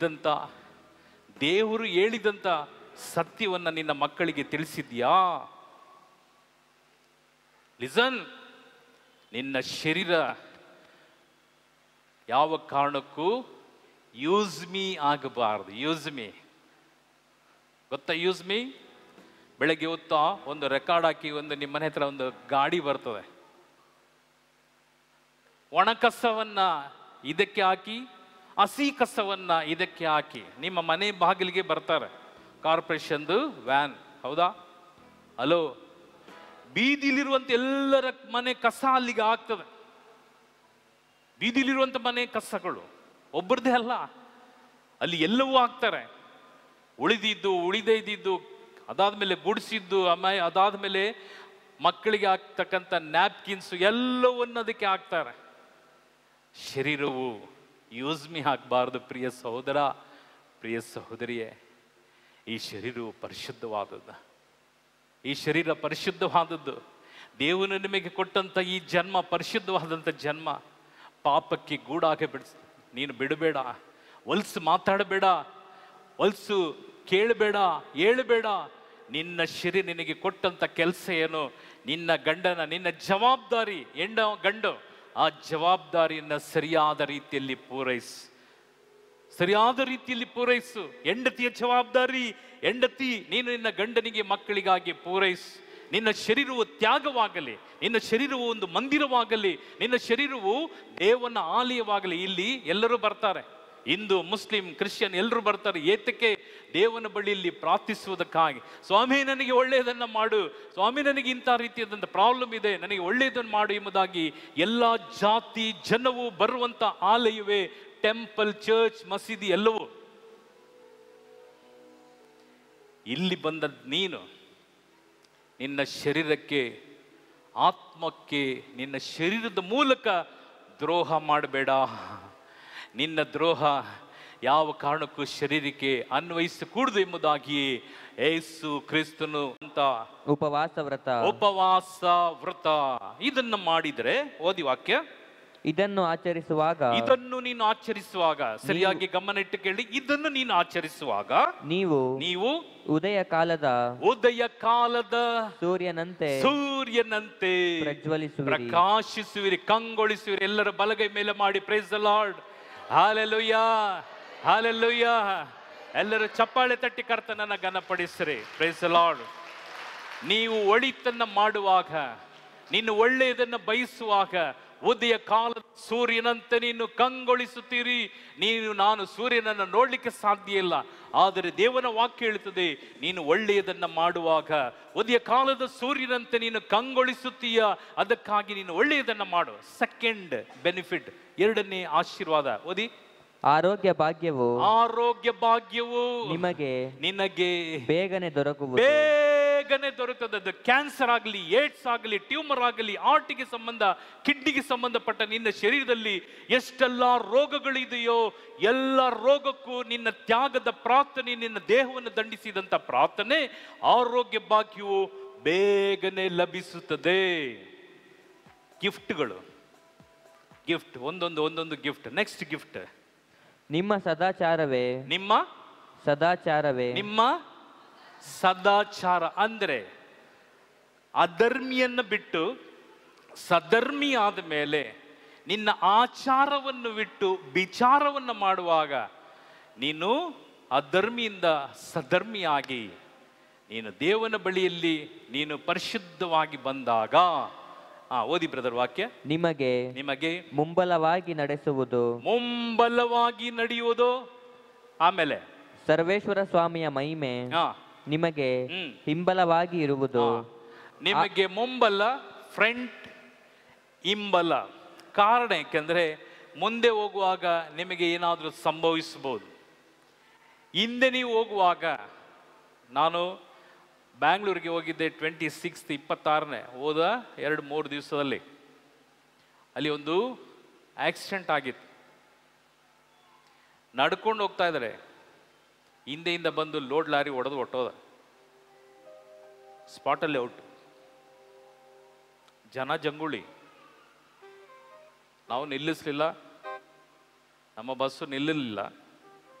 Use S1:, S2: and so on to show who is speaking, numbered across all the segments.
S1: ನುಡಿದಂಥ, ದೇವರು ಹೇಳಿದಂಥ ಸತ್ಯವನ್ನು ನಿನ್ನ ಮಕ್ಕಳಿಗೆ ತಿಳಿಸಿದ್ಯಾ? ಲಿಸನ್, ನಿನ್ನ ಶರೀರ ಯಾವ ಕಾರಣಕ್ಕೂ ಯೂಸ್ ಮೀ ಆಗಬಾರ್ದು. ಯೂಸ್ ಮೀ ಗೊತ್ತಾ? Use me. ಬೆಳಗ್ಗೆ ಹೊತ್ತು ಒಂದು ರೆಕಾರ್ಡ್ ಹಾಕಿ, ಒಂದು ನಿಮ್ಮ ಮನೆ ಹತ್ರ ಒಂದು ಗಾಡಿ ಬರ್ತದೆ, ಒಣ ಕಸವನ್ನ ಇದಕ್ಕೆ ಹಾಕಿ, ಹಸಿ ಕಸವನ್ನ ಇದಕ್ಕೆ ಹಾಕಿ ನಿಮ್ಮ ಮನೆ ಬಾಗಿಲಿಗೆ ಬರ್ತಾರೆ, ಕಾರ್ಪೊರೇಷನ್ದು ವ್ಯಾನ್. ಹೌದಾ? ಹಲೋ, ಬೀದಿಲಿರುವಂತ ಎಲ್ಲರ ಮನೆ ಕಸ ಅಲ್ಲಿಗೆ ಆಗ್ತದೆ. ಬೀದಿಲಿರುವಂತ ಮನೆ ಕಸಗಳು ಒಬ್ಬರದೇ ಅಲ್ಲ, ಅಲ್ಲಿ ಎಲ್ಲವೂ ಆಗ್ತಾರೆ. ಉಳಿದಿದ್ದು, ಉಳಿದೇ ಇದ್ದಿದ್ದು, ಅದಾದ್ಮೇಲೆ ಗುಡಿಸಿದ್ದು, ಅದಾದ್ಮೇಲೆ ಮಕ್ಕಳಿಗೆ ಆಗ್ತಕ್ಕಂಥ ನ್ಯಾಪ್ಕಿನ್ಸ್ ಎಲ್ಲವನ್ನ ಅದಕ್ಕೆ ಹಾಕ್ತಾರೆ. ಶರೀರವು ಯೂಸ್ ಮೀ ಆಗಬಾರ್ದು. ಪ್ರಿಯ ಸಹೋದರ, ಪ್ರಿಯ ಸಹೋದರಿಯೇ, ಈ ಶರೀರವು ಪರಿಶುದ್ಧವಾದದ್ದು. ಈ ಶರೀರ ಪರಿಶುದ್ಧವಾದದ್ದು. ದೇವನು ನಿಮಗೆ ಕೊಟ್ಟಂತ ಈ ಜನ್ಮ ಪರಿಶುದ್ಧವಾದಂಥ ಜನ್ಮ. ಪಾಪಕ್ಕೆ ಗೂಡಾಗೆ ನೀನು ಬಿಡಬೇಡ. ಹೊಲ್ಸು ಮಾತಾಡಬೇಡ, ಹೊಲ್ಸು ಕೇಳಬೇಡ, ಹೇಳಬೇಡ. ನಿನ್ನ ಶರೀರ ನಿನಗೆ ಕೊಟ್ಟಂತ ಕೆಲಸ ಏನು? ನಿನ್ನ ಗಂಡನ, ನಿನ್ನ ಜವಾಬ್ದಾರಿ, ಗಂಡು, ಆ ಜವಾಬ್ದಾರಿಯನ್ನು ಸರಿಯಾದ ರೀತಿಯಲ್ಲಿ ಪೂರೈಸು. ಸರಿಯಾದ ರೀತಿಯಲ್ಲಿ ಪೂರೈಸು. ಹೆಂಡತಿಯ ಜವಾಬ್ದಾರಿ, ಹೆಂಡತಿ ನೀನು ನಿನ್ನ ಗಂಡನಿಗೆ, ಮಕ್ಕಳಿಗಾಗಿ ಪೂರೈಸು. ನಿನ್ನ ಶರೀರವು ತ್ಯಾಗವಾಗಲಿ, ನಿನ್ನ ಶರೀರವು ಒಂದು ಮಂದಿರವಾಗಲಿ, ನಿನ್ನ ಶರೀರವು ದೇವನ ಆಲಯವಾಗಲಿ. ಇಲ್ಲಿ ಎಲ್ಲರೂ ಬರ್ತಾರೆ, ಹಿಂದೂ, ಮುಸ್ಲಿಂ, ಕ್ರಿಶ್ಚಿಯನ್ ಎಲ್ಲರೂ ಬರ್ತಾರೆ. ಏತಕ್ಕೆ? ದೇವನ ಬಳಿಯಲ್ಲಿ ಪ್ರಾರ್ಥಿಸುವುದಕ್ಕಾಗಿ. ಸ್ವಾಮಿ, ನನಗೆ ಒಳ್ಳೆಯದನ್ನು ಮಾಡು, ಸ್ವಾಮಿ, ನನಗೆ ಇಂಥ ರೀತಿಯಾದಂಥ ಪ್ರಾಬ್ಲಮ್ ಇದೆ, ನನಗೆ ಒಳ್ಳೆಯದನ್ನು ಮಾಡು ಎಂಬುದಾಗಿ ಎಲ್ಲ ಜಾತಿ ಜನವು ಬರುವಂಥ ಆಲಯವೇ ಟೆಂಪಲ್, ಚರ್ಚ್, ಮಸೀದಿ ಎಲ್ಲವೂ. ಇಲ್ಲಿ ಬಂದ ನೀನು ನಿನ್ನ ಶರೀರಕ್ಕೆ, ಆತ್ಮಕ್ಕೆ, ನಿನ್ನ ಶರೀರದ ಮೂಲಕ ದ್ರೋಹ ಮಾಡಬೇಡ. ನಿನ್ನ ದ್ರೋಹ ಯಾವ ಕಾರಣಕ್ಕೂ ಶರೀರಕ್ಕೆ ಅನ್ವಯಿಸಕೂಡದು ಎಂಬುದಾಗಿ ಯೇಸು ಕ್ರಿಸ್ತನು ಅಂತ
S2: ಉಪವಾಸ
S1: ವ್ರತ ಇದನ್ನು ಮಾಡಿದರೆ, ಓದಿ ವಾಕ್ಯ,
S2: ಇದನ್ನು
S1: ನೀನು ಆಚರಿಸುವಾಗ ಸರಿಯಾಗಿ ಗಮನ ಇಟ್ಟು ಕೇಳಿ. ಇದನ್ನು ನೀನು ಆಚರಿಸುವಾಗ ನೀವು
S2: ಉದಯ ಕಾಲದ ಸೂರ್ಯನಂತೆ
S1: ಪ್ರಕಾಶಿಸುವಿರಿ, ಕಂಗೊಳಿಸುವಿರಿ. ಎಲ್ಲರ ಬಲಗೈ ಮೇಲೆ ಮಾಡಿ praise the lord. Hallelujah, hallelujah. ಎಲ್ಲರೂ ಚಪ್ಪಾಳೆ ತಟ್ಟಿ ಕರ್ತನನ್ನ ಘನಪಡಿಸಿರಿ. Praise the lord. ನೀವು ಒಳಿತನ್ನ ಮಾಡುವಾಗ, ನೀನು ಒಳ್ಳೆಯದನ್ನ ಬಯಸುವಾಗ, ಉದಯ ಕಾಲದ ಸೂರ್ಯನಂತೆ ನೀನು ಕಂಗೊಳಿಸುತ್ತೀರಿ. ನಾನು ಸೂರ್ಯನನ್ನು ನೋಡ್ಲಿಕ್ಕೆ ಸಾಧ್ಯ ಇಲ್ಲ, ಆದರೆ ದೇವನ ವಾಕ್ಯ ಹೇಳುತ್ತದೆ, ನೀನು ಒಳ್ಳೆಯದನ್ನ ಮಾಡುವಾಗ ಉದಯ ಕಾಲದ ಸೂರ್ಯನಂತೆ ನೀನು ಕಂಗೊಳಿಸುತ್ತೀಯ. ಅದಕ್ಕಾಗಿ ನೀನು ಒಳ್ಳೆಯದನ್ನ ಮಾಡು. ಸೆಕೆಂಡ್ ಬೆನಿಫಿಟ್, ಎರಡನೇ ಆಶೀರ್ವಾದ ಓದಿ.
S2: ಆರೋಗ್ಯ ಭಾಗ್ಯವು ನಿನಗೆ ಬೇಗನೆ
S1: ದೊರಕುತ್ತದೆ. ಅದು ಕ್ಯಾನ್ಸರ್ ಆಗಲಿ, ಏಡ್ಸ್ ಆಗಲಿ, ಟ್ಯೂಮರ್ ಆಗಲಿ, ಹಾರ್ಟಿಗೆ ಸಂಬಂಧ, ಕಿಡ್ನಿಗೆ ಸಂಬಂಧಪಟ್ಟ ನಿನ್ನ ಶರೀರದಲ್ಲಿ ಎಷ್ಟೆಲ್ಲ ರೋಗಗಳಿದೆಯೋ ಎಲ್ಲ ರೋಗಕ್ಕೂ ನಿನ್ನ ತ್ಯಾಗದ ಪ್ರಾರ್ಥನೆ, ನಿನ್ನ ದೇಹವನ್ನು ದಂಡಿಸಿದಂಥ ಪ್ರಾರ್ಥನೆ, ಆರೋಗ್ಯ ಭಾಗ್ಯವು ಬೇಗನೆ ಲಭಿಸುತ್ತದೆ. ಗಿಫ್ಟ್ಗಳು, ಗಿಫ್ಟ್, ಒಂದೊಂದು ಗಿಫ್ಟ್. ನೆಕ್ಸ್ಟ್ ಗಿಫ್ಟ್,
S2: ನಿಮ್ಮ
S1: ಸದಾಚಾರ ಅಂದ್ರೆ ಅಧರ್ಮಿಯನ್ನು ಬಿಟ್ಟು ಸಧರ್ಮಿ ಆದ ಮೇಲೆ ನಿನ್ನ ಆಚಾರವನ್ನು ಬಿಟ್ಟು ವಿಚಾರವನ್ನು ಮಾಡುವಾಗ ನೀನು ಅಧರ್ಮಿಯಿಂದ ಸಧರ್ಮಿಯಾಗಿ ನೀನು ದೇವನ ಬಳಿಯಲ್ಲಿ ನೀನು ಪರಿಶುದ್ಧವಾಗಿ ಬಂದಾಗ, ಓದಿ ಬ್ರದರ್ ವಾಕ್ಯ. ನಿಮಗೆ
S2: ಮುಂಬಲವಾಗಿ
S1: ನಡೆಯುವುದು. ಆಮೇಲೆ
S2: ಸರ್ವೇಶ್ವರ ಸ್ವಾಮಿಯ ಮಹಿಮೆ ನಿಮಗೆ ಹಿಂಬಲವಾಗಿ ಇರುವುದು.
S1: ನಿಮಗೆ ಮುಂಬಲ, ಫ್ರಂಟ್, ಹಿಂಬಲ. ಕಾರಣ ಯಾಕೆಂದ್ರೆ ಮುಂದೆ ಹೋಗುವಾಗ ನಿಮಗೆ ಏನಾದರೂ ಸಂಭವಿಸಬಹುದು. ಹಿಂದೆ ನೀವು ಹೋಗುವಾಗ, ನಾನು ಬ್ಯಾಂಗ್ಳೂರಿಗೆ ಹೋಗಿದ್ದೆ 26 ಹೋದ 2-3 ದಿವಸದಲ್ಲಿ. ಅಲ್ಲಿ ಒಂದು ಆಕ್ಸಿಡೆಂಟ್ ಆಗಿತ್ತು. ನಡ್ಕೊಂಡು ಹೋಗ್ತಾ ಇದ್ದಾರೆ, ಹಿಂದೆಯಿಂದ ಬಂದು ಲೋಡ್ ಲಾರಿ ಹೊಡೆದು ಹೊಟ್ಟೋದ. ಸ್ಪಾಟಲ್ಲಿ ಔಟ್. ಜನ ಜಂಗುಳಿ. ನಾವು ನಿಲ್ಲಿಸಲಿಲ್ಲ, ನಮ್ಮ ಬಸ್ಸು ನಿಲ್ಲಲಿಲ್ಲ.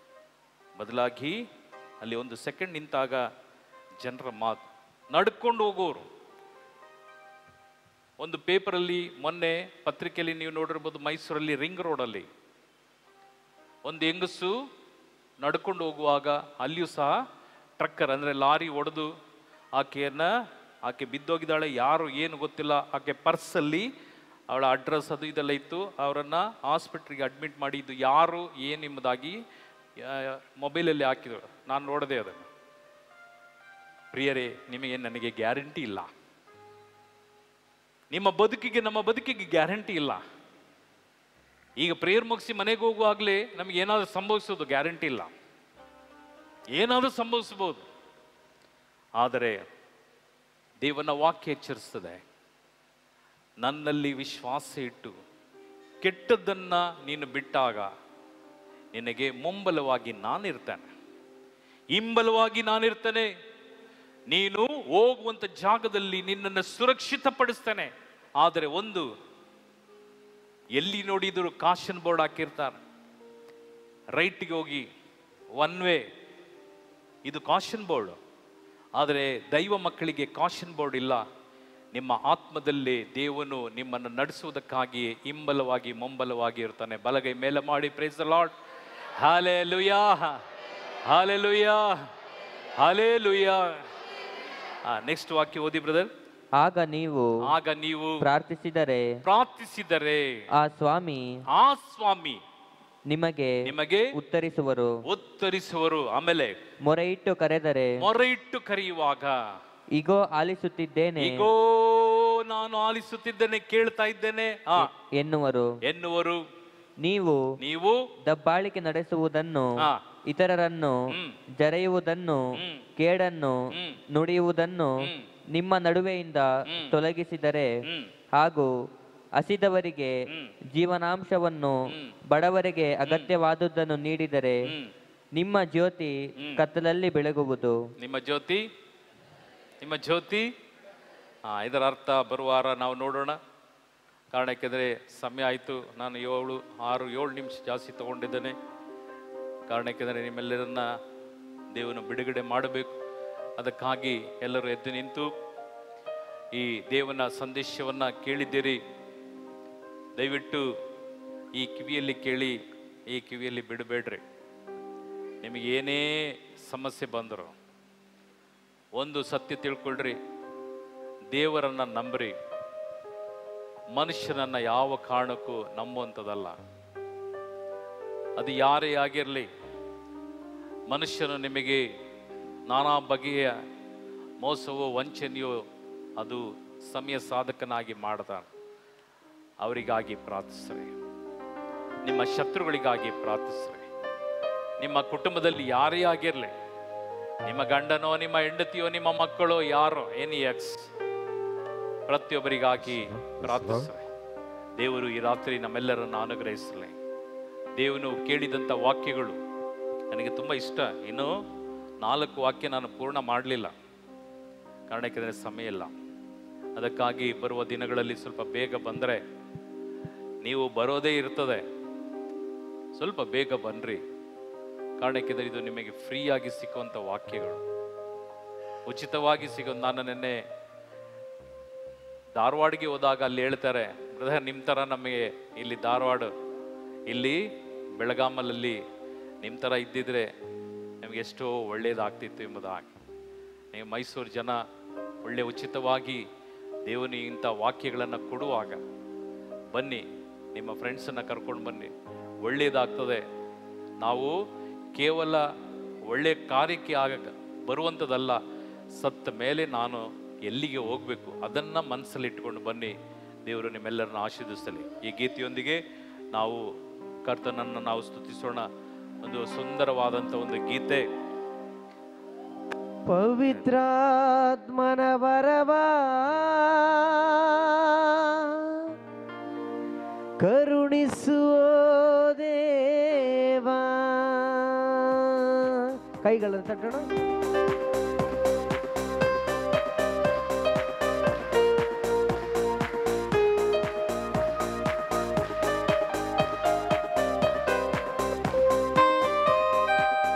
S1: ಬದಲಾಗಿ ಅಲ್ಲಿ ಒಂದು ಸೆಕೆಂಡ್ ನಿಂತಾಗ ಜನರ ಮಾತು, ನಡ್ಕೊಂಡು ಹೋಗೋರು. ಒಂದು ಪೇಪರಲ್ಲಿ ಮೊನ್ನೆ ಪತ್ರಿಕೆಯಲ್ಲಿ ನೀವು ನೋಡಿರ್ಬೋದು, ಮೈಸೂರಲ್ಲಿ ರಿಂಗ್ ರೋಡಲ್ಲಿ ಒಂದು ಹೆಂಗಸು ನಡ್ಕೊಂಡು ಹೋಗುವಾಗ ಅಲ್ಲಿಯೂ ಸಹ ಟ್ರಕ್ಕರ್ ಅಂದರೆ ಲಾರಿ ಹೊಡೆದು ಆಕೆ ಬಿದ್ದೋಗಿದ್ದಾಳೆ. ಯಾರು ಏನು ಗೊತ್ತಿಲ್ಲ. ಆಕೆ ಪರ್ಸಲ್ಲಿ ಅವಳ ಅಡ್ರೆಸ್ ಅದು ಇದೆಲ್ಲ ಇತ್ತು. ಅವರನ್ನು ಹಾಸ್ಪಿಟ್ಲಿಗೆ ಅಡ್ಮಿಟ್ ಮಾಡಿದ್ದು ಯಾರು ಏನು ಎಂಬುದಾಗಿ ಮೊಬೈಲಲ್ಲಿ ಹಾಕಿದ್ರು. ನಾನು ನೋಡಿದೆ ಅದನ್ನು. ಪ್ರಿಯರೇ, ನಿಮಗೆ ನನಗೆ ಗ್ಯಾರಂಟಿ ಇಲ್ಲ. ನಮ್ಮ ಬದುಕಿಗೆ ಗ್ಯಾರಂಟಿ ಇಲ್ಲ. ಈಗ ಪ್ರೇಯರ್ ಮುಗಿಸಿ ಮನೆಗೆ ಹೋಗುವಾಗಲೇ ನಮಗೆ ಏನಾದರೂ ಸಂಭವಿಸೋದು ಗ್ಯಾರಂಟಿ ಇಲ್ಲ. ಏನಾದರೂ ಸಂಭವಿಸಬಹುದು. ಆದರೆ ದೇವನ ವಾಕ್ಯ ಎಚ್ಚರಿಸ್ತದೆ, ನನ್ನಲ್ಲಿ ವಿಶ್ವಾಸ ಇಟ್ಟು ಕೆಟ್ಟದ್ದನ್ನ ನೀನು ಬಿಟ್ಟಾಗ ನಿನಗೆ ಮುಂಬಲವಾಗಿ ನಾನಿರ್ತೇನೆ, ಹಿಂಬಲವಾಗಿ ನಾನಿರ್ತೇನೆ. ನೀನು ಹೋಗುವಂತ ಜಾಗದಲ್ಲಿ ನಿನ್ನನ್ನು ಸುರಕ್ಷಿತಪಡಿಸ್ತೇನೆ. ಆದರೆ ಒಂದು, ಎಲ್ಲಿ ನೋಡಿದ್ರು ಕಾಷನ್ ಬೋರ್ಡ್ ಹಾಕಿರ್ತಾರೆ, ರೈಟ್ಗೆ ಹೋಗಿ ಒನ್ ವೇ, ಇದು ಕಾಷನ್ ಬೋರ್ಡ್. ಆದರೆ ದೈವ ಮಕ್ಕಳಿಗೆ ಕಾಷನ್ ಬೋರ್ಡ್ ಇಲ್ಲ. ನಿಮ್ಮ ಆತ್ಮದಲ್ಲಿ ದೇವನು ನಿಮ್ಮನ್ನು ನಡೆಸುವುದಕ್ಕಾಗಿ ಹಿಂಬಲವಾಗಿ ಮುಂಬಲವಾಗಿ ಇರ್ತಾನೆ. ಬಲಗೈ ಮೇಲೆ ಮಾಡಿ praise the lord. Hallelujah, hallelujah, hallelujah. Next ವಾಕ್ಯ ಓದಿ ಬ್ರದರ್.
S2: ಆಗ ನೀವು ಪ್ರಾರ್ಥಿಸಿದರೆ ಆ ಸ್ವಾಮಿ ನಿಮಗೆ ಉತ್ತರಿಸುವರು. ಆಮೇಲೆ ಮೊರೆಯಿಟ್ಟು ಕರೆಯುವಾಗ ಇಗೋ ಆಲಿಸುತ್ತಿದ್ದೇನೆ,
S1: ನಾನು ಆಲಿಸುತ್ತಿದ್ದೇನೆ, ಕೇಳ್ತಾ ಇದ್ದೇನೆ ಎನ್ನುವರು. ನೀವು
S2: ದಬ್ಬಾಳಿಕೆ ನಡೆಸುವುದನ್ನು, ಇತರರನ್ನು ಜರೆಯುವುದನ್ನು, ಕೇಡನ್ನು ನುಡಿಯುವುದನ್ನು ನಿಮ್ಮ ನಡುವೆಯಿಂದ ತೊಲಗಿಸಿದರೆ, ಹಾಗೂ ಹಸಿದವರಿಗೆ ಜೀವನಾಂಶವನ್ನು, ಬಡವರಿಗೆ ಅಗತ್ಯವಾದುದನ್ನು ನೀಡಿದರೆ, ನಿಮ್ಮ ಜ್ಯೋತಿ ಕತ್ತಲಲ್ಲಿ ಬೆಳಗುವುದು.
S1: ನಿಮ್ಮ ಜ್ಯೋತಿ ಇದರ ಅರ್ಥ ಬರುವಾರ ನಾವು ನೋಡೋಣ. ಕಾರಣ ಯಾಕೆಂದರೆ ಸಮಯ ಆಯಿತು. ನಾನು 7 ನಿಮಿಷ ಜಾಸ್ತಿ ತಗೊಂಡಿದ್ದೇನೆ. ಕಾರಣ ಯಾಕೆಂದರೆ ನಿಮ್ಮೆಲ್ಲರನ್ನ ದೇವನು ಬಿಡುಗಡೆ ಮಾಡಬೇಕು. ಅದಕ್ಕಾಗಿ ಎಲ್ಲರೂ ಎದ್ದು ನಿಂತು ಈ ದೇವನ ಸಂದೇಶವನ್ನು ಕೇಳಿದ್ದೀರಿ. ದಯವಿಟ್ಟು ಈ ಕಿವಿಯಲ್ಲಿ ಕೇಳಿ, ಈ ಕಿವಿಯಲ್ಲಿ ಬಿಡಬೇಡ್ರಿ. ನಿಮಗೆ ಏನೇ ಸಮಸ್ಯೆ ಬಂದರು ಒಂದು ಸತ್ಯ ತಿಳ್ಕೊಳ್ರಿ, ದೇವರನ್ನು ನಂಬ್ರಿ. ಮನುಷ್ಯನನ್ನ ಯಾವ ಕಾರಣಕ್ಕೂ ನಂಬುವಂಥದ್ದಲ್ಲ. ಅದು ಯಾರೇ ಆಗಿರಲಿ, ಮನುಷ್ಯನು ನಿಮಗೆ ನಾನಾ ಬಗೆಯ ಮೋಸವೋ ವಂಚನೆಯೋ ಅದು ಸಮಯ ಸಾಧಕನಾಗಿ ಮಾಡ್ತಾನೆ. ಅವರಿಗಾಗಿ ಪ್ರಾರ್ಥಿಸ್ರಿ, ನಿಮ್ಮ ಶತ್ರುಗಳಿಗಾಗಿ ಪ್ರಾರ್ಥಿಸ್ರಿ. ನಿಮ್ಮ ಕುಟುಂಬದಲ್ಲಿ ಯಾರೇ ಆಗಿರಲಿ, ನಿಮ್ಮ ಗಂಡನೋ, ನಿಮ್ಮ ಹೆಂಡತಿಯೋ, ನಿಮ್ಮ ಮಕ್ಕಳೋ, ಯಾರೋ, ಎಕ್ಸ್, ಪ್ರತಿಯೊಬ್ಬರಿಗಾಗಿ ಪ್ರಾರ್ಥಿಸ್ರಿ. ದೇವರು ಈ ರಾತ್ರಿ ನಮ್ಮೆಲ್ಲರನ್ನು ಅನುಗ್ರಹಿಸಲಿ. ದೇವನು ಕೇಳಿದಂಥ ವಾಕ್ಯಗಳು ನನಗೆ ತುಂಬ ಇಷ್ಟ. ಇನ್ನು 4 ವಾಕ್ಯ ನಾನು ಪೂರ್ಣ ಮಾಡಲಿಲ್ಲ, ಕಾರಣಕ್ಕೆ ಸಮಯ ಇಲ್ಲ. ಅದಕ್ಕಾಗಿ ಬರುವ ದಿನಗಳಲ್ಲಿ ಸ್ವಲ್ಪ ಬೇಗ ಬಂದರೆ, ನೀವು ಬರೋದೇ ಇರ್ತದೆ, ಸ್ವಲ್ಪ ಬೇಗ ಬನ್ನಿರಿ. ಕಾರಣಕ್ಕೆ ಇದು ನಿಮಗೆ ಫ್ರೀಯಾಗಿ ಸಿಕ್ಕುವಂಥ ವಾಕ್ಯಗಳು, ಉಚಿತವಾಗಿ ಸಿಗೋದು. ನಾನು ನಿನ್ನೆ ಧಾರವಾಡಿಗೆ ಹೋದಾಗ ಅಲ್ಲಿ ಹೇಳ್ತಾರೆ, ಬ್ರದರ್ ನಿಮ್ಮ ಥರ ನಮಗೆ ಇಲ್ಲಿ ಧಾರವಾಡ, ಇಲ್ಲಿ ಬೆಳಗಾಮಲ್ಲಿ ನಿಮ್ಮ ಥರ ಇದ್ದಿದ್ರೆ ನಮಗೆ ಎಷ್ಟೋ ಒಳ್ಳೆಯದಾಗ್ತಿತ್ತು ಎಂಬುದಾಗಿ. ನೀವು ಮೈಸೂರು ಜನ ಒಳ್ಳೆ ಉಚಿತವಾಗಿ ದೇವನು ಇಂಥ ವಾಕ್ಯಗಳನ್ನು ಕೊಡುವಾಗ ಬನ್ನಿ, ನಿಮ್ಮ ಫ್ರೆಂಡ್ಸನ್ನು ಕರ್ಕೊಂಡು ಬನ್ನಿ, ಒಳ್ಳೆಯದಾಗ್ತದೆ. ನಾವು ಕೇವಲ ಒಳ್ಳೆಯ ಕಾರ್ಯಕ್ಕೆ ಬರುವಂಥದ್ದಲ್ಲ, ಸತ್ತ ಮೇಲೆ ನಾನು ಎಲ್ಲಿಗೆ ಹೋಗಬೇಕು ಅದನ್ನು ಮನಸ್ಸಲ್ಲಿ ಇಟ್ಕೊಂಡು ಬನ್ನಿ. ದೇವರು ನಿಮ್ಮೆಲ್ಲರನ್ನ ಆಶೀರ್ವದಿಸಲಿ. ಈ ಗೀತೆಯೊಂದಿಗೆ ನಾವು ಕರ್ತನನ್ನು ನಾವು ಸ್ತುತಿಸೋಣ. ಒಂದು ಸುಂದರವಾದಂಥ ಒಂದು ಗೀತೆ.
S2: ಪವಿತ್ರಾತ್ಮನ ವರವಾ ಕರುಣಿಸುವ ದೇವಾ. ಕೈಗಳನ್ನು ತಟ್ಟೋಣ.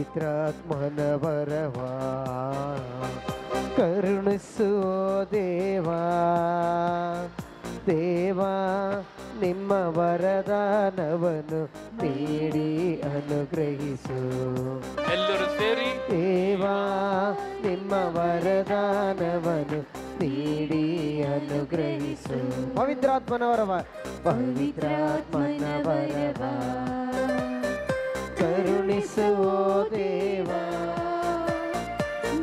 S2: ಪವಿತ್ರಾತ್ಮನ ವರವ ಕರುಣಿಸುವ ದೇವಾ ದೇವಾ ನಿಮ್ಮ ವರದಾನವನ್ನು ನೀಡಿ ಅನುಗ್ರಹಿಸು.
S1: ಎಲ್ಲರೂ ಸೇರಿ
S2: ದೇವಾ ನಿಮ್ಮ ವರದಾನವನ್ನು ನೀಡಿ ಅನುಗ್ರಹಿಸು. ಪವಿತ್ರಾತ್ಮನ ವರವ ಪವಿತ್ರಾತ್ಮನ ವರವ ಕರುಣಿಸುವ ದೇವಾ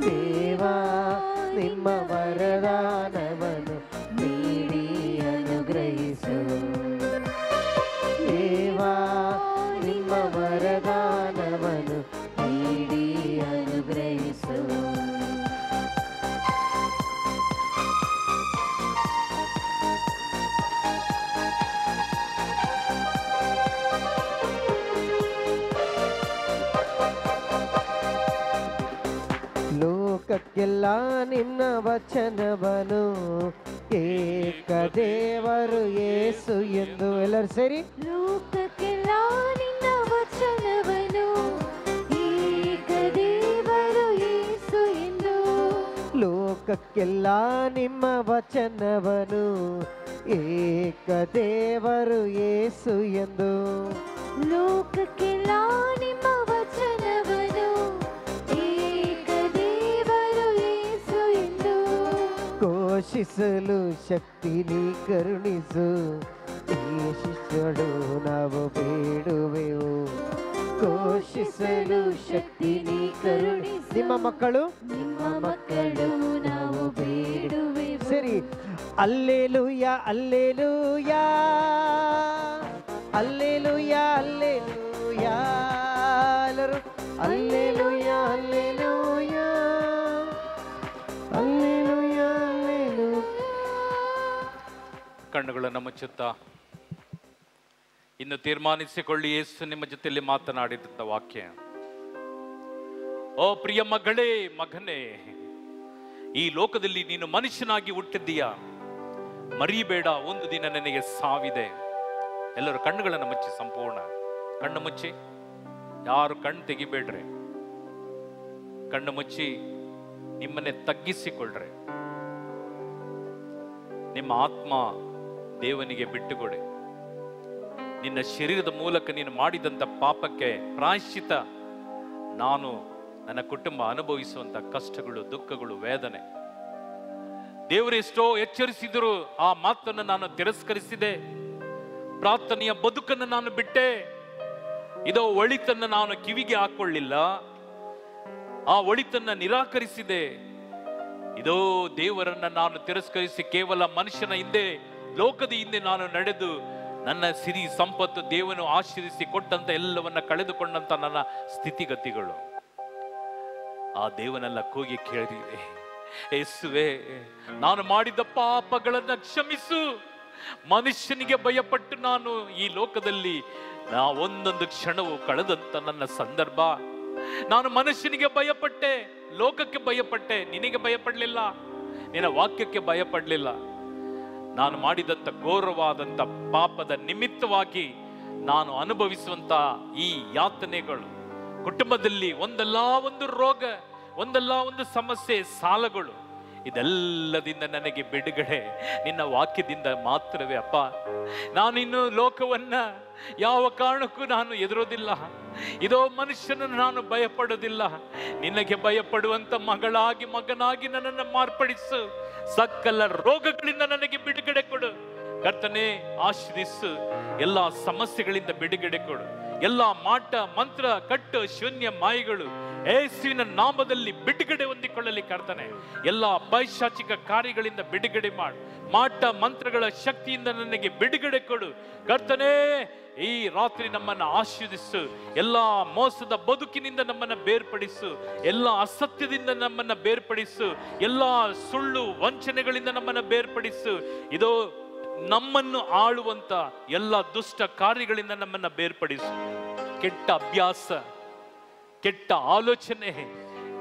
S2: ದೇವಾ ನಿಮ್ಮ ವರದಾನವನ್ನು ನೀಡಿ ಅನುಗ್ರಹಿಸು. ದೇವಾ ನಿಮ್ಮ ವರದಾನವನ್ನು ನೀಡಿ ಅನುಗ್ರಹಿಸು. ಲೋಕಕ್ಕೆಲ್ಲ ನಿನ್ನ ವಚನವನು ಏಕ ದೇವರು ಯೇಸು ಎಂದು. ಎಲ್ಲರೂ ಸೇರಿ
S3: ಲೋಕಕ್ಕೆಲ್ಲ ನಿನ್ನ ವಚನವನು ಏಕ ದೇವರು ಯೇಸು ಎಂದು.
S2: ಲೋಕಕ್ಕೆಲ್ಲ ನಿಮ್ಮ ವಚನವನು ಏಕ ದೇವರು ಯೇಸು ಎಂದು.
S3: ಲೋಕಕ್ಕೆಲ್ಲ ನಿಮ್ಮ ವಚನವನು ಏಕ ದೇವರು ಯೇಸು ಎಂದು.
S2: ಘೋಷಿಸಲು ಶಕ್ತಿ ನೀ ಕರುಣಿಸು. ಈ ಶಿಷ್ಯರು ನಾವು ಬೇಡುವೆವು. ಘೋಷಿಸಲು ಶಕ್ತಿ ನೀ ಕರುಣಿಸು. ನಿಮ್ಮ ಮಕ್ಕಳು
S3: ನಾವು ಬೇಡುವೆವು.
S2: ಸರಿ, ಅಲ್ಲೇಲೂಯಾ ಅಲ್ಲೇಲೂಯಾ ಅಲ್ಲೇಲೂಯಾ ಅಲ್ಲೇಲೂಯಾ. ಎಲ್ಲರೂ ಅಲ್ಲೇಲೂಯಾ ಅಲ್ಲೇಲೂಯಾ ಅಲ್ಲೇಲೂಯಾ ಅಲ್ಲೇಲೂಯಾ.
S1: ಕಣ್ಣುಗಳನ್ನು ಮುಚ್ಚುತ್ತಾ ಇನ್ನು ತೀರ್ಮಾನಿಸಿಕೊಳ್ಳಿ, ಯೇಸು ನಿಮ್ಮ ಜೊತೆಯಲ್ಲಿ ಮಾತನಾಡಿದಂತ ವಾಕ್ಯ. ಓ ಪ್ರಿಯ ಮಗಳೇ, ಮಗನೇ, ಈ ಲೋಕದಲ್ಲಿ ನೀನು ಮನುಷ್ಯನಾಗಿ ಹುಟ್ಟಿದ್ದೀಯಾ, ಮರಿಬೇಡ, ಒಂದು ದಿನ ನನಗೆ ಸಾವಿದೆ. ಎಲ್ಲರೂ ಕಣ್ಣುಗಳನ್ನು ಮುಚ್ಚಿ, ಸಂಪೂರ್ಣ ಕಣ್ಣು ಮುಚ್ಚಿ, ಯಾರು ಕಣ್ಣು ತೆಗಿಬೇಡ್ರಿ. ಕಣ್ಣು ಮುಚ್ಚಿ ನಿಮ್ಮನ್ನೇ ತಗ್ಗಿಸಿಕೊಳ್ಳ್ರೆ. ನಿಮ್ಮ ಆತ್ಮ ದೇವನಿಗೆ ಬಿಟ್ಟುಕೊಡಿ. ನಿನ್ನ ಶರೀರದ ಮೂಲಕ ನೀನು ಮಾಡಿದಂತ ಪಾಪಕ್ಕೆ ಪ್ರಾಯಶ್ಚಿತ ನಾನು ನನ್ನ ಕುಟುಂಬ ಅನುಭವಿಸುವಂತ ಕಷ್ಟಗಳು, ದುಃಖಗಳು, ವೇದನೆ. ದೇವರು ಎಷ್ಟೋ ಎಚ್ಚರಿಸಿದರು, ಆ ಮಾತನ್ನು ನಾನು ತಿರಸ್ಕರಿಸಿದೆ. ಪ್ರಾರ್ಥನೆಯ ಬದುಕನ್ನು ನಾನು ಬಿಟ್ಟೆ. ಇದೋ ಒಳಿತನ್ನು ನಾನು ಕಿವಿಗೆ ಹಾಕೊಳ್ಳಿಲ್ಲ, ಆ ಒಳಿತನ್ನ ನಿರಾಕರಿಸಿದೆ. ಇದೋ ದೇವರನ್ನ ನಾನು ತಿರಸ್ಕರಿಸಿ ಕೇವಲ ಮನುಷ್ಯನ ಹಿಂದೆ, ಲೋಕದ ಹಿಂದೆ ನಾನು ನಡೆದು ನನ್ನ ಸಿರಿ ಸಂಪತ್ತು, ದೇವನು ಆಶೀರ್ವಿಸಿ ಕೊಟ್ಟಂತ ಎಲ್ಲವನ್ನ ಕಳೆದುಕೊಂಡಂತ ನನ್ನ ಸ್ಥಿತಿಗತಿಗಳು. ಆ ದೇವನೆಲ್ಲ ಕೂಗಿ ಕೇಳಿದೆ, ಯೇಸುವೆ, ನಾನು ಮಾಡಿದ ಪಾಪಗಳನ್ನ ಕ್ಷಮಿಸು. ಮನುಷ್ಯನಿಗೆ ಭಯಪಟ್ಟು ನಾನು ಈ ಲೋಕದಲ್ಲಿ ಒಂದೊಂದು ಕ್ಷಣವು ಕಳೆದಂತ ನನ್ನ ಸಂದರ್ಭ. ನಾನು ಮನುಷ್ಯನಿಗೆ ಭಯಪಟ್ಟೆ, ಲೋಕಕ್ಕೆ ಭಯಪಟ್ಟೆ, ನಿನಗೆ ಭಯಪಡಲಿಲ್ಲ, ನಿನ್ನ ವಾಕ್ಯಕ್ಕೆ ಭಯಪಡಲಿಲ್ಲ. ನಾನು ಮಾಡಿದಂತ ಘೋರವಾದಂತ ಪಾಪದ ನಿಮಿತ್ತವಾಗಿ ನಾನು ಅನುಭವಿಸುವಂತ ಈ ಯಾತನೆಗಳು, ಕುಟುಂಬದಲ್ಲಿ ಒಂದಲ್ಲ ಒಂದು ರೋಗ, ಒಂದಲ್ಲ ಒಂದು ಸಮಸ್ಯೆ, ಸಾಲಗಳು, ಇದೆಲ್ಲದಿಂದ ನನಗೆ ಬಿಡುಗಡೆ ನಿನ್ನ ವಾಕ್ಯದಿಂದ ಮಾತ್ರವೇ ಅಪ್ಪ. ನಾನಿನ್ನು ಲೋಕವನ್ನ ಯಾವ ಕಾರಣಕ್ಕೂ ನಾನು ಎದುರೋದಿಲ್ಲ. ಇದೋ ಮನುಷ್ಯನನ್ನು ನಾನು ಭಯಪಡೋದಿಲ್ಲ. ನಿನಗೆ ಭಯಪಡುವಂತ ಮಗಳಾಗಿ, ಮಗನಾಗಿ ನನ್ನನ್ನು ಮಾರ್ಪಡಿಸು. ಸಕಲ ರೋಗಗಳಿಂದ ನನಗೆ ಬಿಡುಗಡೆ ಕೊಡು ಕರ್ತನೇ. ಆಶೀರ್ವದಿಸು. ಎಲ್ಲ ಸಮಸ್ಯೆಗಳಿಂದ ಬಿಡುಗಡೆ ಕೊಡು. ಎಲ್ಲ ಮಾಟ ಮಂತ್ರ, ಕಟ್ಟು, ಶೂನ್ಯ ಮಾಯೆಗಳು ಯೇಸುವಿನ ನಾಮದಲ್ಲಿ ಬಿಡುಗಡೆ ಹೊಂದಿಕೊಳ್ಳಲಿ ಕರ್ತನೆ. ಎಲ್ಲ ಪೈಶಾಚಿಕ ಕಾರ್ಯಗಳಿಂದ ಬಿಡುಗಡೆ ಮಾಡು. ಮಾಟ ಮಂತ್ರಗಳ ಶಕ್ತಿಯಿಂದ ನನಗೆ ಬಿಡುಗಡೆ ಕೊಡು ಕರ್ತನೇ. ಈ ರಾತ್ರಿ ನಮ್ಮನ್ನು ಆಶೀರ್ವದಿಸು. ಎಲ್ಲ ಮೋಸದ ಬದುಕಿನಿಂದ ನಮ್ಮನ್ನು ಬೇರ್ಪಡಿಸು. ಎಲ್ಲ ಅಸತ್ಯದಿಂದ ನಮ್ಮನ್ನು ಬೇರ್ಪಡಿಸು. ಎಲ್ಲ ಸುಳ್ಳು ವಂಚನೆಗಳಿಂದ ನಮ್ಮನ್ನು ಬೇರ್ಪಡಿಸು. ಇದೋ ನಮ್ಮನ್ನು ಆಳುವಂತ ಎಲ್ಲ ದುಷ್ಟ ಕಾರ್ಯಗಳಿಂದ ನಮ್ಮನ್ನು ಬೇರ್ಪಡಿಸು. ಕೆಟ್ಟ ಅಭ್ಯಾಸ, ಕೆಟ್ಟ ಆಲೋಚನೆ,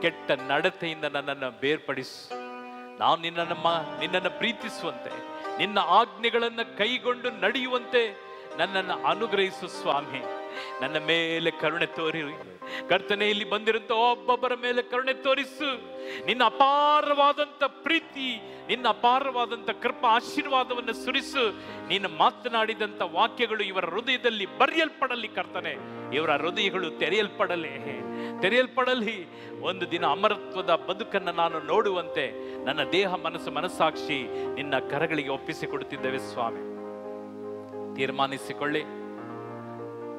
S1: ಕೆಟ್ಟ ನಡತೆಯಿಂದ ನನ್ನನ್ನು ಬೇರ್ಪಡಿಸು. ನಾವು ನಿನ್ನನ್ನು ಪ್ರೀತಿಸುವಂತೆ, ನಿನ್ನ ಆಜ್ಞೆಗಳನ್ನು ಕೈಗೊಂಡು ನಡೆಯುವಂತೆ ನನ್ನನ್ನು ಅನುಗ್ರಹಿಸು ಸ್ವಾಮಿ. ನನ್ನ ಮೇಲೆ ಕರುಣೆ ತೋರಿ ಕರ್ತನೆ, ಇಲ್ಲಿ ಬಂದಿರುವಂತ ಒಬ್ಬೊಬ್ಬರ ಮೇಲೆ ಕರುಣೆ ತೋರಿಸು. ನಿನ್ನ ಅಪಾರವಾದಂತ ಪ್ರೀತಿ, ನಿನ್ನ ಅಪಾರವಾದಂತ ಕೃಪಾ ಆಶೀರ್ವಾದವನ್ನು ಸುರಿಸು. ನೀನು ಮಾತನಾಡಿದಂತ ವಾಕ್ಯಗಳು ಇವರ ಹೃದಯದಲ್ಲಿ ಬರೆಯಲ್ಪಡಲಿ ಕರ್ತನೆ. ಇವರ ಹೃದಯಗಳು ತೆರೆಯಲ್ಪಡಲಿ. ಒಂದು ದಿನ ಅಮರತ್ವದ ಬದುಕನ್ನು ನಾನು ನೋಡುವಂತೆ ನನ್ನ ದೇಹ ಮನಸ್ಸಾಕ್ಷಿ ನಿನ್ನ ಕರಗಳಿಗೆ ಒಪ್ಪಿಸಿಕೊಡುತ್ತಿದ್ದೇವೆ ಸ್ವಾಮಿ. ತೀರ್ಮಾನಿಸಿಕೊಳ್ಳಿ,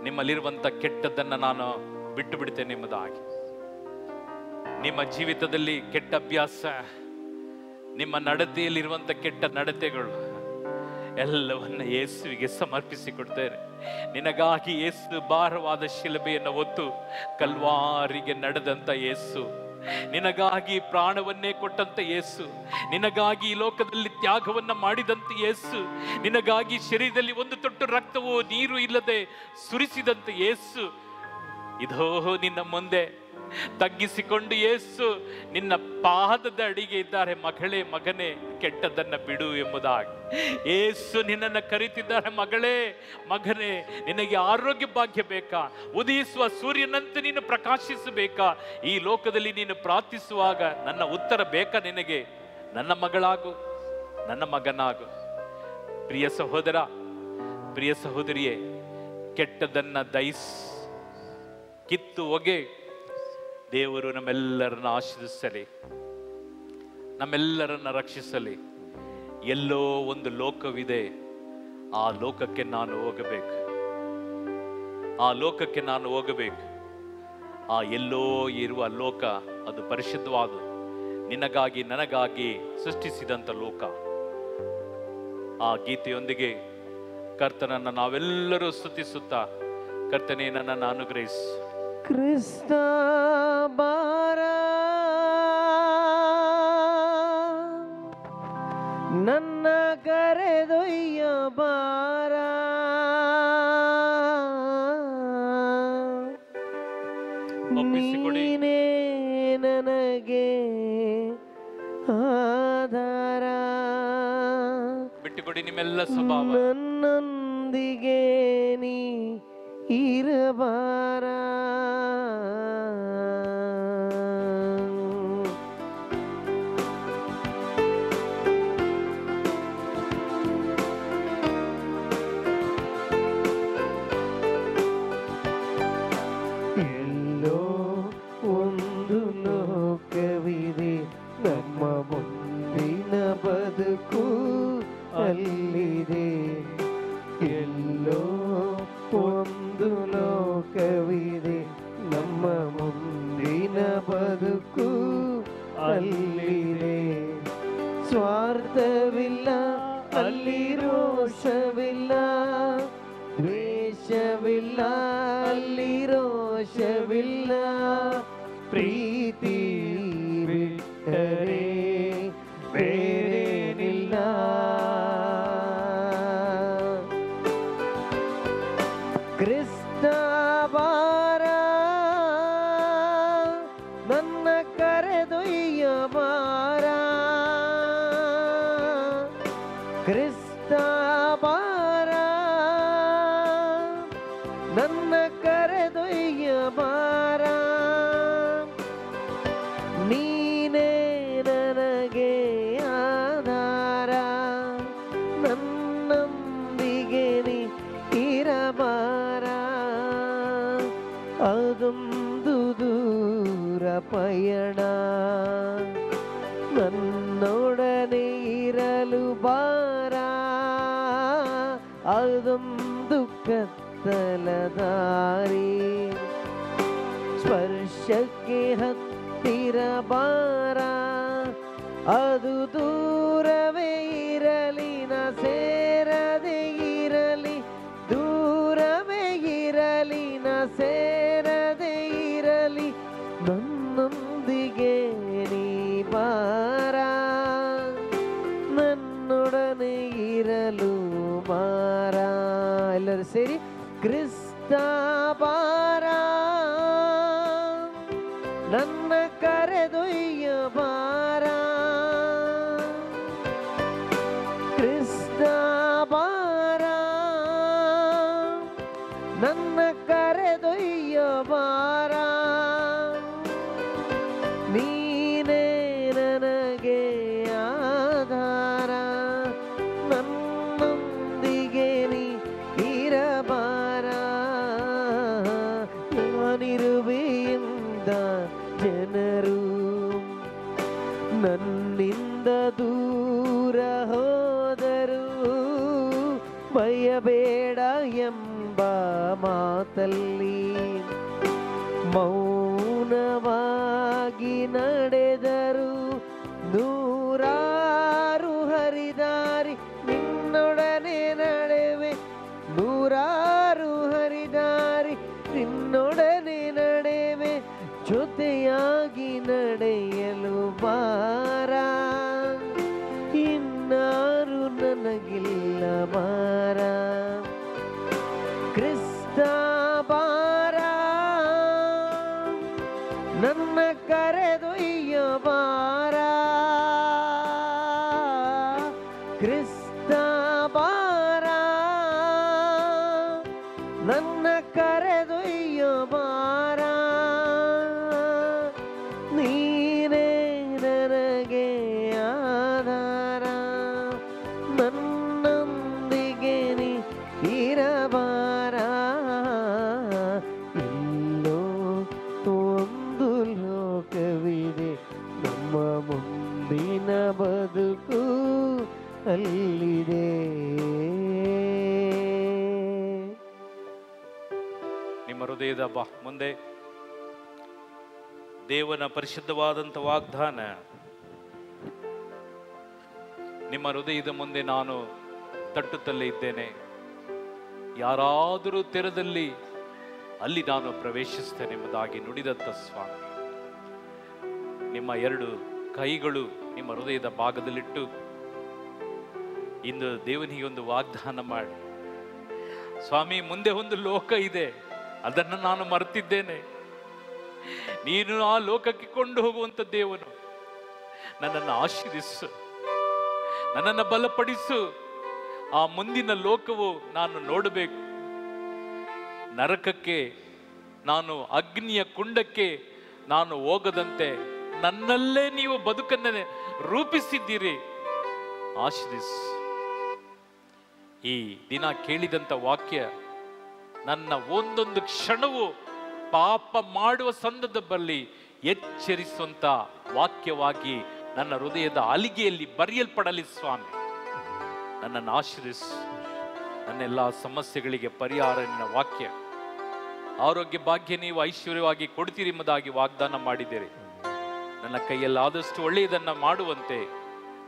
S1: ನಿಮ್ಮಲ್ಲಿರುವಂತ ಕೆಟ್ಟದ್ದನ್ನು ನಾನು ಬಿಟ್ಟು ಬಿಡ್ತೇನೆ ಎಂಬುದಾಗಿ. ನಿಮ್ಮ ಜೀವಿತದಲ್ಲಿ ಕೆಟ್ಟ ಅಭ್ಯಾಸ, ನಿಮ್ಮ ನಡತೆಯಲ್ಲಿರುವಂತ ಕೆಟ್ಟ ನಡತೆಗಳು ಎಲ್ಲವನ್ನ ಯೇಸುವಿಗೆ ಸಮರ್ಪಿಸಿಕೊಡ್ತೇನೆ. ನಿನಗಾಗಿ ಯೇಸು ಭಾರವಾದ ಶಿಲುಬೆಯನ್ನು ಹೊತ್ತು ಕಲ್ವಾರಿಗೆ ನಡೆದಂತ ಯೇಸು, ನಿನಗಾಗಿ ಪ್ರಾಣವನ್ನೇ ಕೊಟ್ಟಂತ ಯೇಸು, ನಿನಗಾಗಿ ಈ ಲೋಕದಲ್ಲಿ ತ್ಯಾಗವನ್ನ ಮಾಡಿದಂತ ಯೇಸು, ನಿನಗಾಗಿ ಶರೀರದಲ್ಲಿ ಒಂದು ತೊಟ್ಟು ರಕ್ತವೋ ನೀರು ಇಲ್ಲದೆ ಸುರಿಸಿದಂತ ಯೇಸು ಇದೋ ನಿನ್ನ ಮುಂದೆ ತಗ್ಗಿಸಿಕೊಂಡು ಯೇಸು ನಿನ್ನ ಪಾದದ ಅಡಿಗೆ ಇದ್ದಾರೆ. ಮಗಳೇ, ಮಗನೇ, ಕೆಟ್ಟದನ್ನ ಬಿಡು ಎಂಬುದಾಗಿ ಯೇಸು ನಿನ್ನನ್ನು ಕರೀತಿದ್ದಾರೆ. ಮಗಳೇ, ಮಗನೇ, ನಿನಗೆ ಆರೋಗ್ಯ ಭಾಗ್ಯ ಬೇಕಾ? ಉದಯಿಸುವ ಸೂರ್ಯನಂತೆ ನೀನು ಪ್ರಕಾಶಿಸಬೇಕಾ? ಈ ಲೋಕದಲ್ಲಿ ನೀನು ಪ್ರಾರ್ಥಿಸುವಾಗ ನನ್ನ ಉತ್ತರ ಬೇಕಾ ನಿನಗೆ? ನನ್ನ ಮಗಳಾಗು, ನನ್ನ ಮಗನಾಗು. ಪ್ರಿಯ ಸಹೋದರ, ಪ್ರಿಯ ಸಹೋದರಿಯೇ, ಕೆಟ್ಟದನ್ನ ಕಿತ್ತು ಒಗೆ. ದೇವರು ನಮ್ಮೆಲ್ಲರನ್ನ ಆಶೀರ್ವದಿಸಲಿ, ನಮ್ಮೆಲ್ಲರನ್ನ ರಕ್ಷಿಸಲಿ. ಎಲ್ಲೋ ಒಂದು ಲೋಕವಿದೆ, ಆ ಲೋಕಕ್ಕೆ ನಾನು ಹೋಗಬೇಕು, ಆ ಲೋಕಕ್ಕೆ ನಾನು ಹೋಗಬೇಕು. ಆ ಎಲ್ಲೋ ಇರುವ ಲೋಕ ಅದು ಪರಿಶುದ್ಧವಾದ, ನಿನಗಾಗಿ ನನಗಾಗಿ ಸೃಷ್ಟಿಸಿದಂಥ ಲೋಕ. ಆ ಗೀತೆಯೊಂದಿಗೆ ಕರ್ತನನ್ನು ನಾವೆಲ್ಲರೂ ಸ್ತುತಿಸುತ್ತಾ, ಕರ್ತನೇ ನನ್ನನ್ನು ಅನುಗ್ರಹಿಸು.
S2: ಕ್ರಿಸ್ತ ಬಾರ, ನನ್ನ ಕರೆದೊಯ್ಯ ಬಾರ, ನೀನೇ ನನಗೆ ಆಧಾರ.
S1: ಬಿಟ್ಟುಕೊಡಿ ನಿಮ್ಮೆಲ್ಲ ಸ್ವಭಾವ,
S2: ನನ್ನೊಂದಿಗೆ ನೀ ಇರಬಾರ. ಎಲ್ಲೋ ಒಂದು ಲೋಕವಿದೆ, ನಮ್ಮ ಮುಂದಿನ ಬದುಕು ಅಲ್ಲಿದೆ. ಎಲ್ಲೋ ಒಂದು ಲೋಕವಿದೆ, ನಮ್ಮ ಮುಂದಿನ ಬದುಕು ಅಲ್ಲಿದೆ. ಸ್ವಾರ್ಥವಿಲ್ಲ, ಅಲ್ಲಿ ರೋಷವಿಲ್ಲ, ದ್ವೇಷವಿಲ್ಲ, ಅಲ್ಲಿ ರೋಷವಿಲ್ಲ. ಪ್ರೀತಿ ಬಿಟ್ಟರೆ ಬೇರೇನಿಲ್ಲ. ಕ್ರಿಸ್ತ ಬಾರ, ನನ್ನ ಕರೆದೊಯ್ಯ ಬಾರ. ಕ್ರಿಸ್ತ ಬಾರ, ನನ್ನ ಕರೆದೊಯ್ಯ ಬಾರ. ನೀನೇ ನನಗೆ ಆಧಾರ, ನನ್ನೊಂದಿಗೆ ನೀ ಇರಬಾರ. ಅದೊಂದು ದೂರ ಪಯಣ, ನನ್ನೊಡನೆ ಇರಲು ಬಾರ. ಅದೊಂದು ಕತ್ತಲ ದಾರಿ, ಸ್ಪರ್ಶಕ್ಕೆ ಹತ್ತಿರ ಬಾರ. ಅದು ದೂರವೇ ಇರಲಿ, ನ ಸೇರದೆ ಇರಲಿ, ದೂರವೇ ಇರಲಿ, ನ ಸೇರದೆ ಇರಲಿ. ನನ್ನೊಂದಿಗೆ ನೀ ಬಾರ, ನನ್ನೊಡನೆ ಇರಲು ಬಾರ. ಎಲ್ಲರೂ ಸೇರಿ ಕ್ರಿಸ್ತ ಬಾರ, ನನ್ನ ಕರೆದೊಯ್ಯ ಬಾರ. ಕ್ರಿಸ್ತ ಬಾರ, ನನ್ನ ಕರೆದೊಯ್ಯೋ ಬಾರ ನೀನೇ ನನಗೆ ಆಧಾರ ನನ್ನೊಂದಿಗೆ ನೀ ಇರಬಾರ ನಾನಿರುವೆಯಿಂದ ಜನರು ನನ್ನಿಂದ ದೂರ ಹೋದರು ಭಯಬೇಡ ಎಂಬ ಮಾತಲ್ಲಿ ಮೌನವಾಗಿ ನಡೆದರು ನೂರಾರು ಹರಿದಾರಿ ನಿನ್ನೊಡನೆ ನಡೆವೆ ನೂರಾರು ಹರಿದಾರಿ ನಿನ್ನೊಡನೆ ನಡೆವೆ ಜೊತೆಯಾಗಿ ನಡೆಯಲು ಬಾರ ಇನ್ನಾರು ನನಗಿಲ್ಲ ಬಾರ ಕ್ರಿಸ್ತ ಬಾರ ನನ್ನ ಕರೆದೊಯ್ಯೋ ಬಾರ ಕ್ರಿಸ್ತ ಬಾರ ನನ್ನ ಕರೆದೊಯ್ಯೋ ಬಾರ ನೀನೇ ನನಗೆ ಆಧಾರ ನನ್ನೊಂದಿಗೆ ನೀ ಇರಬಾರ ಇಲ್ಲೋ ಒಂದು ಲೋಕವಿದೆ ನಮ್ಮ ಮುಂದಿನ ಬದುಕು ಅಲ್ಲಿದೆ.
S1: ನಿಮ್ಮ ಹೃದಯದ ಮುಂದೆ ದೇವನ ಪರಿಶುದ್ಧವಾದಂಥ ವಾಗ್ದಾನ ನಿಮ್ಮ ಹೃದಯದ ಮುಂದೆ ನಾನು ತಟ್ಟುತ್ತಲೇ ಇದ್ದೇನೆ. ಯಾರಾದರೂ ತೆರದಲ್ಲಿ ಅಲ್ಲಿ ನಾನು ಪ್ರವೇಶಿಸ್ತೇನೆ ಎಂಬುದಾಗಿ ನುಡಿದಂಥ ಸ್ವಾಮಿ, ನಿಮ್ಮ ಎರಡು ಕೈಗಳು ನಿಮ್ಮ ಹೃದಯದ ಭಾಗದಲ್ಲಿಟ್ಟು ಇಂದು ದೇವನಿಗೆ ಒಂದು ವಾಗ್ದಾನ ಮಾಡಿ, ಸ್ವಾಮಿ ಮುಂದೆ ಒಂದು ಲೋಕ ಇದೆ, ಅದನ್ನು ನಾನು ಮರೆತಿದ್ದೇನೆ, ನೀನು ಆ ಲೋಕಕ್ಕೆ ಕೊಂಡು ಹೋಗುವಂಥ ದೇವನು, ನನ್ನನ್ನು ಆಶೀರ್ವಿಸು, ನನ್ನನ್ನು ಬಲಪಡಿಸು, ಆ ಮುಂದಿನ ಲೋಕವು ನಾನು ನೋಡಬೇಕು, ನರಕಕ್ಕೆ ನಾನು ಅಗ್ನಿಯ ಕುಂಡಕ್ಕೆ ನಾನು ಹೋಗದಂತೆ ನನ್ನಲ್ಲೇ ನೀವು ಬದುಕನ್ನೇ ರೂಪಿಸಿದ್ದೀರಿ, ಆಶೀರ್ವಿಸು. ಈ ದಿನ ಕೇಳಿದಂಥ ವಾಕ್ಯ ನನ್ನ ಒಂದೊಂದು ಕ್ಷಣವೂ ಪಾಪ ಮಾಡುವ ಸಂದರ್ಭದಲ್ಲಿ ಎಚ್ಚರಿಸುವಂತ ವಾಕ್ಯವಾಗಿ ನನ್ನ ಹೃದಯದ ಅಲಿಗೆಯಲ್ಲಿ ಬರೆಯಲ್ಪಡಲಿ ಸ್ವಾಮಿ. ನನ್ನನ್ನು ಆಶೀರ್ವಿಸು. ನನ್ನೆಲ್ಲ ಸಮಸ್ಯೆಗಳಿಗೆ ಪರಿಹಾರ ನಿನ್ನ ವಾಕ್ಯ. ಆರೋಗ್ಯ ಭಾಗ್ಯ ನೀವು ಐಶ್ವರ್ಯವಾಗಿ ಕೊಡ್ತೀರಿ ಎಂಬುದಾಗಿ ವಾಗ್ದಾನ ಮಾಡಿದ್ದೀರಿ. ನನ್ನ ಕೈಯಲ್ಲಾದಷ್ಟು ಒಳ್ಳೆಯದನ್ನ ಮಾಡುವಂತೆ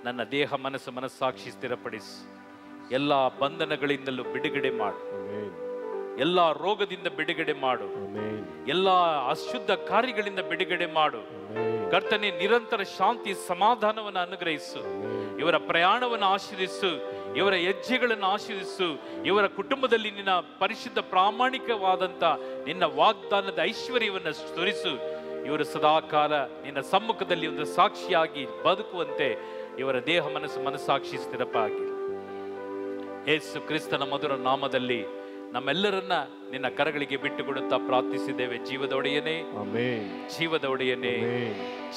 S1: ನನ್ನ ದೇಹ ಮನಸ್ಸಾಕ್ಷಿ ಸ್ಥಿರಪಡಿಸಿ ಎಲ್ಲ ಬಂಧನಗಳಿಂದಲೂ ಬಿಡುಗಡೆ ಮಾಡು, ಎಲ್ಲ ರೋಗದಿಂದ ಬಿಡುಗಡೆ ಮಾಡು, ಎಲ್ಲ ಅಶುದ್ಧ ಕಾರ್ಯಗಳಿಂದ ಬಿಡುಗಡೆ ಮಾಡು. ಕರ್ತನೆ, ನಿರಂತರ ಶಾಂತಿ ಸಮಾಧಾನವನ್ನು ಅನುಗ್ರಹಿಸು. ಇವರ ಪ್ರಯಾಣವನ್ನು ಆಶೀರ್ವಿಸು, ಇವರ ಹೆಜ್ಜೆಗಳನ್ನು ಆಶೀರ್ವಿಸು. ಇವರ ಕುಟುಂಬದಲ್ಲಿ ನಿನ್ನ ಪರಿಶುದ್ಧ ಪ್ರಾಮಾಣಿಕವಾದಂಥ ನಿನ್ನ ವಾಗ್ದಾನದ ಐಶ್ವರ್ಯವನ್ನು ಸುರಿಸು. ಇವರು ಸದಾಕಾಲ ನಿನ್ನ ಸಮ್ಮುಖದಲ್ಲಿ ಒಂದು ಸಾಕ್ಷಿಯಾಗಿ ಬದುಕುವಂತೆ ಇವರ ದೇಹ ಮನಸ್ಸಾಕ್ಷಿ ಸ್ಥಿರಪಾಗಿ ಯೇಸು ಕ್ರಿಸ್ತನ ಮಧುರ ನಾಮದಲ್ಲಿ ನಮ್ಮೆಲ್ಲರನ್ನ ನಿನ್ನ ಕರಗಳಿಗೆ ಬಿಟ್ಟುಕೊಡುತ್ತಾ ಪ್ರಾರ್ಥಿಸಿದ್ದೇವೆ. ಜೀವದ ಒಡೆಯನೇ, ಜೀವದ ಒಡೆಯನೇ,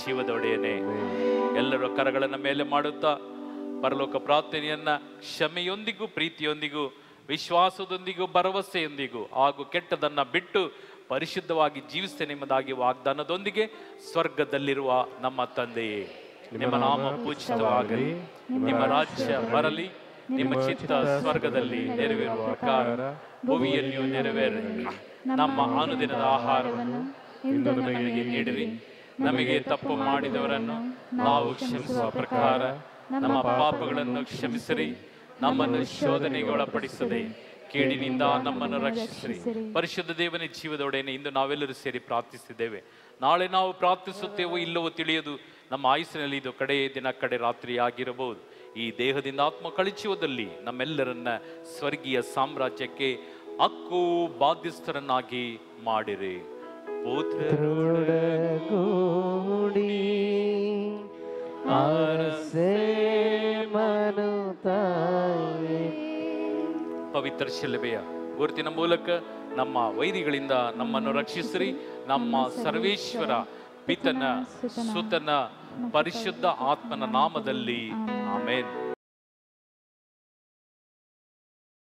S1: ಜೀವದ ಒಡೆಯನೇ. ಎಲ್ಲರೂ ಕರಗಳನ್ನ ಮೇಲೆ ಮಾಡುತ್ತಾ ಪರಲೋಕ ಪ್ರಾರ್ಥನೆಯನ್ನ ಕ್ಷಮೆಯೊಂದಿಗೂ ಪ್ರೀತಿಯೊಂದಿಗೂ ವಿಶ್ವಾಸದೊಂದಿಗೂ ಭರವಸೆಯೊಂದಿಗೂ ಹಾಗೂ ಕೆಟ್ಟದನ್ನ ಬಿಟ್ಟು ಪರಿಶುದ್ಧವಾಗಿ ಜೀವಿಸ್ತೇನೆ ಎಂಬುದಾಗಿ ವಾಗ್ದಾನದೊಂದಿಗೆ ಸ್ವರ್ಗದಲ್ಲಿರುವ ನಮ್ಮ ತಂದೆಯೇ, ನಿಮ್ಮ ನಾಮ ಪೂಜಿತವಾಗಲಿ, ನಿಮ್ಮ ರಾಜ್ಯ ಬರಲಿ, ನಿಮ್ಮ ಚಿತ್ತ ಸ್ವರ್ಗದಲ್ಲಿ ನೆರವೇರುವ ಪ್ರಕಾರ ಭೂಮಿಯಲ್ಲಿಯೂ ನೆರವೇರಲಿ. ನಮ್ಮ ಅನುದಿನದ ಆಹಾರವನ್ನು ಇಂದು ನಮಗೆ ನೀಡಿರಿ. ನಮಗೆ ತಪ್ಪು ಮಾಡಿದವರನ್ನು ನಾವು ಕ್ಷಮಿಸುವ ಪ್ರಕಾರ ನಮ್ಮ ಪಾಪಗಳನ್ನು ಕ್ಷಮಿಸಿರಿ. ನಮ್ಮನ್ನು ಶೋಧನೆಗೆ ಒಳಪಡಿಸದೆ ಕೇಡಿನಿಂದ ನಮ್ಮನ್ನು ರಕ್ಷಿಸಿರಿ. ಪರಿಶುದ್ಧ ದೇವನೇ, ಜೀವದೊಡೆಯನೇ, ಇಂದು ನಾವೆಲ್ಲರೂ ಸೇರಿ ಪ್ರಾರ್ಥಿಸಿದ್ದೇವೆ. ನಾಳೆ ನಾವು ಪ್ರಾರ್ಥಿಸುತ್ತೇವೋ ಇಲ್ಲವೋ ತಿಳಿಯದು. ನಮ್ಮ ಆಯುಸ್ಸಿನಲ್ಲಿ ಇದು ಕಡೆ ದಿನ ಕಡೆ ರಾತ್ರಿ ಆಗಿರಬಹುದು. ಈ ದೇಹದಿಂದ ಆತ್ಮ ಕಳಿಚುವುದಲ್ಲಿ ನಮ್ಮೆಲ್ಲರನ್ನ ಸ್ವರ್ಗೀಯ ಸಾಮ್ರಾಜ್ಯಕ್ಕೆ ಹಕ್ಕು ಬಾಧ್ಯಸ್ಥರನ್ನಾಗಿ ಮಾಡಿರಿ. ಪವಿತ್ರ ಶಿಲುಬೆಯ ಗುರುತಿನ ಮೂಲಕ ನಮ್ಮ ವೈರಿಗಳಿಂದ ನಮ್ಮನ್ನು ರಕ್ಷಿಸಿರಿ. ನಮ್ಮ ಸರ್ವೇಶ್ವರ ಪಿತನ ಸುತನ ಪರಿಶುದ್ಧ ಆತ್ಮನ ನಾಮದಲ್ಲಿ ಆಮೇನ್.